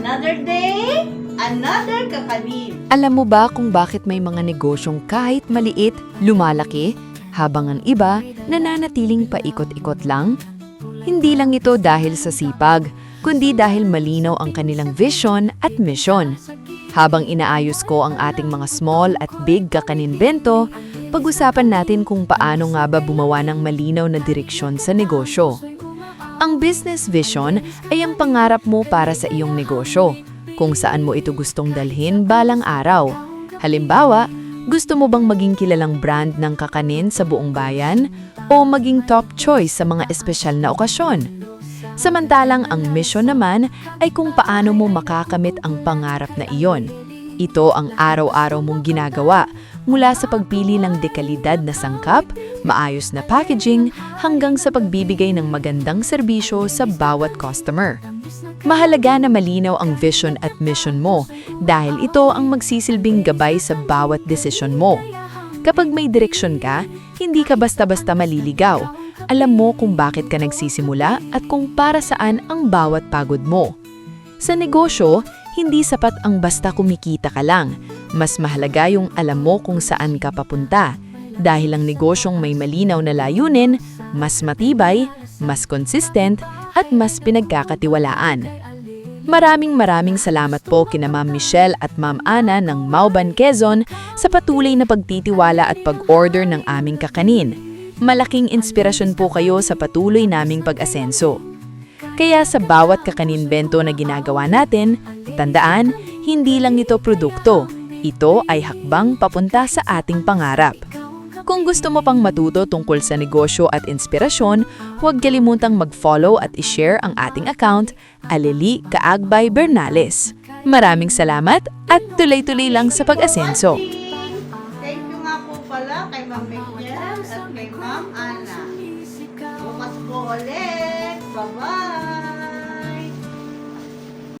Another day, another kakanin. Alam mo ba kung bakit may mga negosyong kahit maliit, lumalaki, habang ang iba nananatiling paikot-ikot lang? Hindi lang ito dahil sa sipag, kundi dahil malinaw ang kanilang vision at mission. Habang inaayos ko ang ating mga small at big kakanin bento, pag-usapan natin kung paano nga ba bumawa ng malinaw na direksyon sa negosyo. Ang business vision ay ang pangarap mo para sa iyong negosyo, kung saan mo ito gustong dalhin balang araw. Halimbawa, gusto mo bang maging kilalang brand ng kakanin sa buong bayan o maging top choice sa mga espesyal na okasyon? Samantalang ang mission naman ay kung paano mo makakamit ang pangarap na iyon. Ito ang araw-araw mong ginagawa mula sa pagpili ng dekalidad na sangkap, maayos na packaging, hanggang sa pagbibigay ng magandang serbisyo sa bawat customer. Mahalaga na malinaw ang vision at mission mo dahil ito ang magsisilbing gabay sa bawat desisyon mo. Kapag may direksyon ka, hindi ka basta-basta maliligaw. Alam mo kung bakit ka nagsisimula at kung para saan ang bawat pagod mo. Sa negosyo, hindi sapat ang basta kumikita ka lang. Mas mahalaga yung alam mo kung saan ka papunta. Dahil ang negosyong may malinaw na layunin, mas matibay, mas consistent, at mas pinagkakatiwalaan. Maraming salamat po kina Ma'am Michelle at Ma'am Ana ng Mauban, Quezon sa patuloy na pagtitiwala at pag-order ng aming kakanin. Malaking inspirasyon po kayo sa patuloy naming pag-asenso. Kaya sa bawat kakanin-bento na ginagawa natin, tandaan, hindi lang ito produkto. Ito ay hakbang papunta sa ating pangarap. Kung gusto mo pang matuto tungkol sa negosyo at inspirasyon, huwag kalimutang mag-follow at i-share ang ating account, Aleli Kaagbay Bernales. Maraming salamat at tuloy-tuloy lang sa pag-asenso. Thank you nga po pala kay Ma'am Michelle at kay Ma'am Ana. Bukas po ulit. Bye-bye!